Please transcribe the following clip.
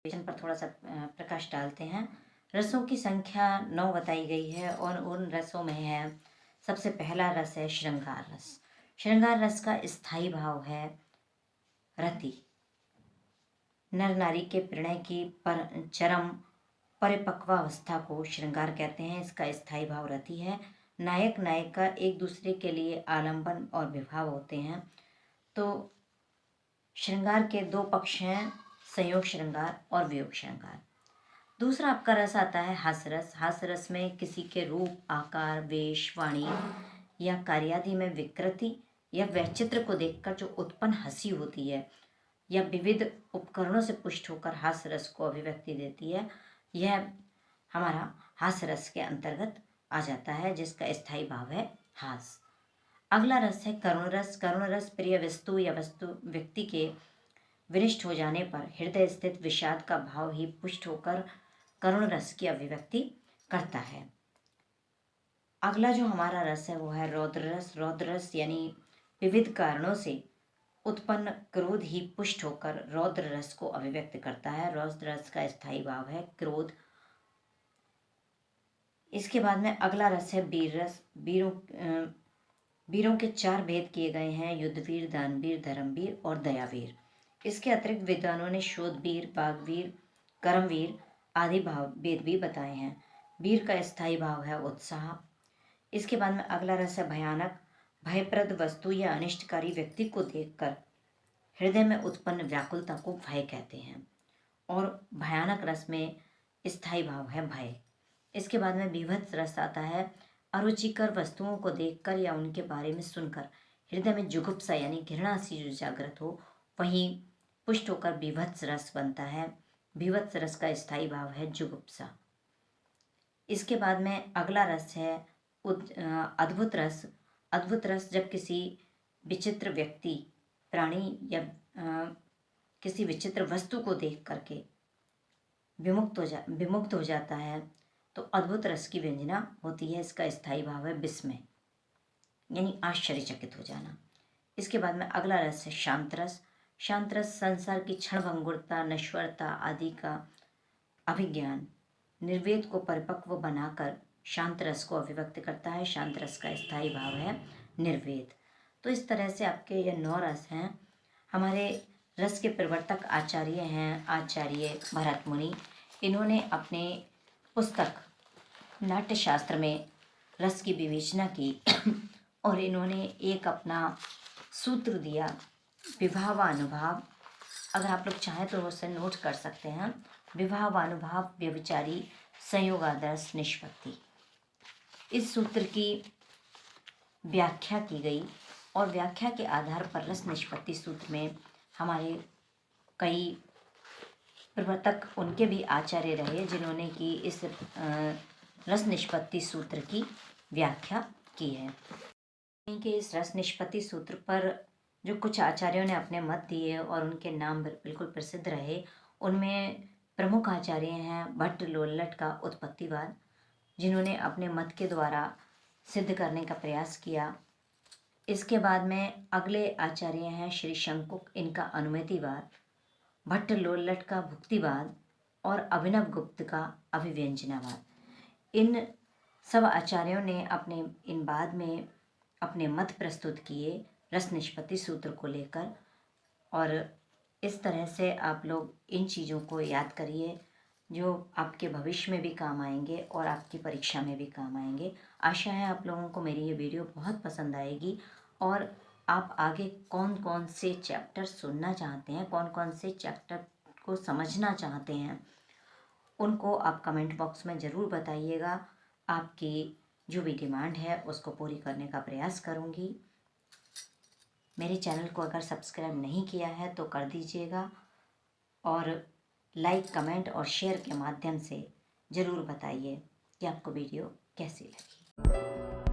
पर थोड़ा सा प्रकाश डालते हैं। रसों की संख्या 9 बताई गई है और उन रसों में है, सबसे पहला रस है श्रृंगार रस। श्रृंगार रस का स्थायी भाव है रति। नर नारी के प्रणय की चरम परिपक्वावस्था को श्रृंगार कहते हैं। इसका स्थायी भाव रति है। नायक नायिका एक दूसरे के लिए आलंबन और विभाव होते हैं। तो श्रृंगार के दो पक्ष हैं, संयोग श्रृंगार और वियोग श्रृंगार। दूसरा आपका रस आता है हास्य रस। हास्य रस में किसी के रूप, आकार, वेश, वाणी या कार्यादि में विकृति या वैचित्र को देखकर जो उत्पन्न हंसी होती है या विविध उपकरणों से पुष्ट होकर हास्य रस को अभिव्यक्ति देती है, यह हमारा हास्य रस के अंतर्गत आ जाता है, जिसका स्थायी भाव है हास। अगला रस है करुण रस। करुण रस प्रिय वस्तु या वस्तु व्यक्ति के विनिष्ट हो जाने पर हृदय स्थित विषाद का भाव ही पुष्ट होकर करुण रस की अभिव्यक्ति करता है। अगला जो हमारा रस है वो है रौद्र रस। रौद्र रस यानी विविध कारणों से उत्पन्न क्रोध ही पुष्ट होकर रौद्र रस को अभिव्यक्त करता है। रौद्र रस का स्थायी भाव है क्रोध। इसके बाद में अगला रस है वीर रस। वीरों के 4 भेद किए गए हैं, युद्धवीर, दानवीर, धर्मवीर और दयावीर। इसके अतिरिक्त विद्वानों ने शोधवीर, बागवीर, कर्मवीर आदि भाव भेद भी बताए हैं। वीर का स्थायी भाव है उत्साह। इसके बाद में अगला रस है भयानक। भयप्रद वस्तु या अनिष्टकारी व्यक्ति को देखकर हृदय में उत्पन्न व्याकुलता को भय कहते हैं और भयानक रस में स्थायी भाव है भय। इसके बाद में बीभत्स रस आता है। अरुचिकर वस्तुओं को देखकर या उनके बारे में सुनकर हृदय में जुगुप्सा यानी घृणा सी जो जागृत हो, वहीं पुष्ट होकर बीभत्स रस बनता है। बीभत्स रस का स्थायी भाव है जुगुप्सा। इसके बाद में अगला रस है अद्भुत रस। अद्भुत रस जब किसी विचित्र व्यक्ति, प्राणी या किसी विचित्र वस्तु को देख करके विमुक्त हो जाता है तो अद्भुत रस की व्यंजना होती है। इसका स्थायी भाव है विस्मय यानी आश्चर्यचकित हो जाना। इसके बाद में अगला रस है शांत रस। शांत रस संसार की क्षणभंगुरता, नश्वरता आदि का अभिज्ञान, निर्वेद को परिपक्व बनाकर शांत रस को अभिव्यक्त करता है। शांत रस का स्थायी भाव है निर्वेद। तो इस तरह से आपके ये 9 रस हैं। हमारे रस के प्रवर्तक आचार्य हैं आचार्य भरत मुनि। इन्होंने अपने पुस्तक नाट्यशास्त्र में रस की विवेचना की और इन्होंने एक अपना सूत्र दिया, विभावानुभाव। अगर आप लोग चाहें तो उसे नोट कर सकते हैं। विभावानुभाव व्यभिचारी संयोगादर्श निष्पत्ति। इस सूत्र की व्याख्या की गई और व्याख्या के आधार पर रस निष्पत्ति सूत्र में हमारे कई प्रवर्तक उनके भी आचार्य रहे जिन्होंने कि इस रस निष्पत्ति सूत्र की व्याख्या की है। कि इस रस निष्पत्ति सूत्र पर जो कुछ आचार्यों ने अपने मत दिए और उनके नाम बिल्कुल प्रसिद्ध रहे, उनमें प्रमुख आचार्य हैं भट्ट लोल्लट का उत्पत्तिवाद, जिन्होंने अपने मत के द्वारा सिद्ध करने का प्रयास किया। इसके बाद में अगले आचार्य हैं श्री शंकुक, इनका अनुमतिवाद, भट्ट लोल्लट का भुक्तिवाद और अभिनव गुप्त का अभिव्यंजनावाद। इन सब आचार्यों ने अपने इन बाद में अपने मत प्रस्तुत किए रस निष्पत्ति सूत्र को लेकर। और इस तरह से आप लोग इन चीज़ों को याद करिए जो आपके भविष्य में भी काम आएंगे और आपकी परीक्षा में भी काम आएंगे। आशा है आप लोगों को मेरी ये वीडियो बहुत पसंद आएगी और आप आगे कौन कौन से चैप्टर सुनना चाहते हैं, कौन कौन से चैप्टर को समझना चाहते हैं, उनको आप कमेंट बॉक्स में ज़रूर बताइएगा। आपकी जो भी डिमांड है उसको पूरी करने का प्रयास करूँगी। मेरे चैनल को अगर सब्सक्राइब नहीं किया है तो कर दीजिएगा और लाइक, कमेंट और शेयर के माध्यम से ज़रूर बताइए कि आपको वीडियो कैसी लगी।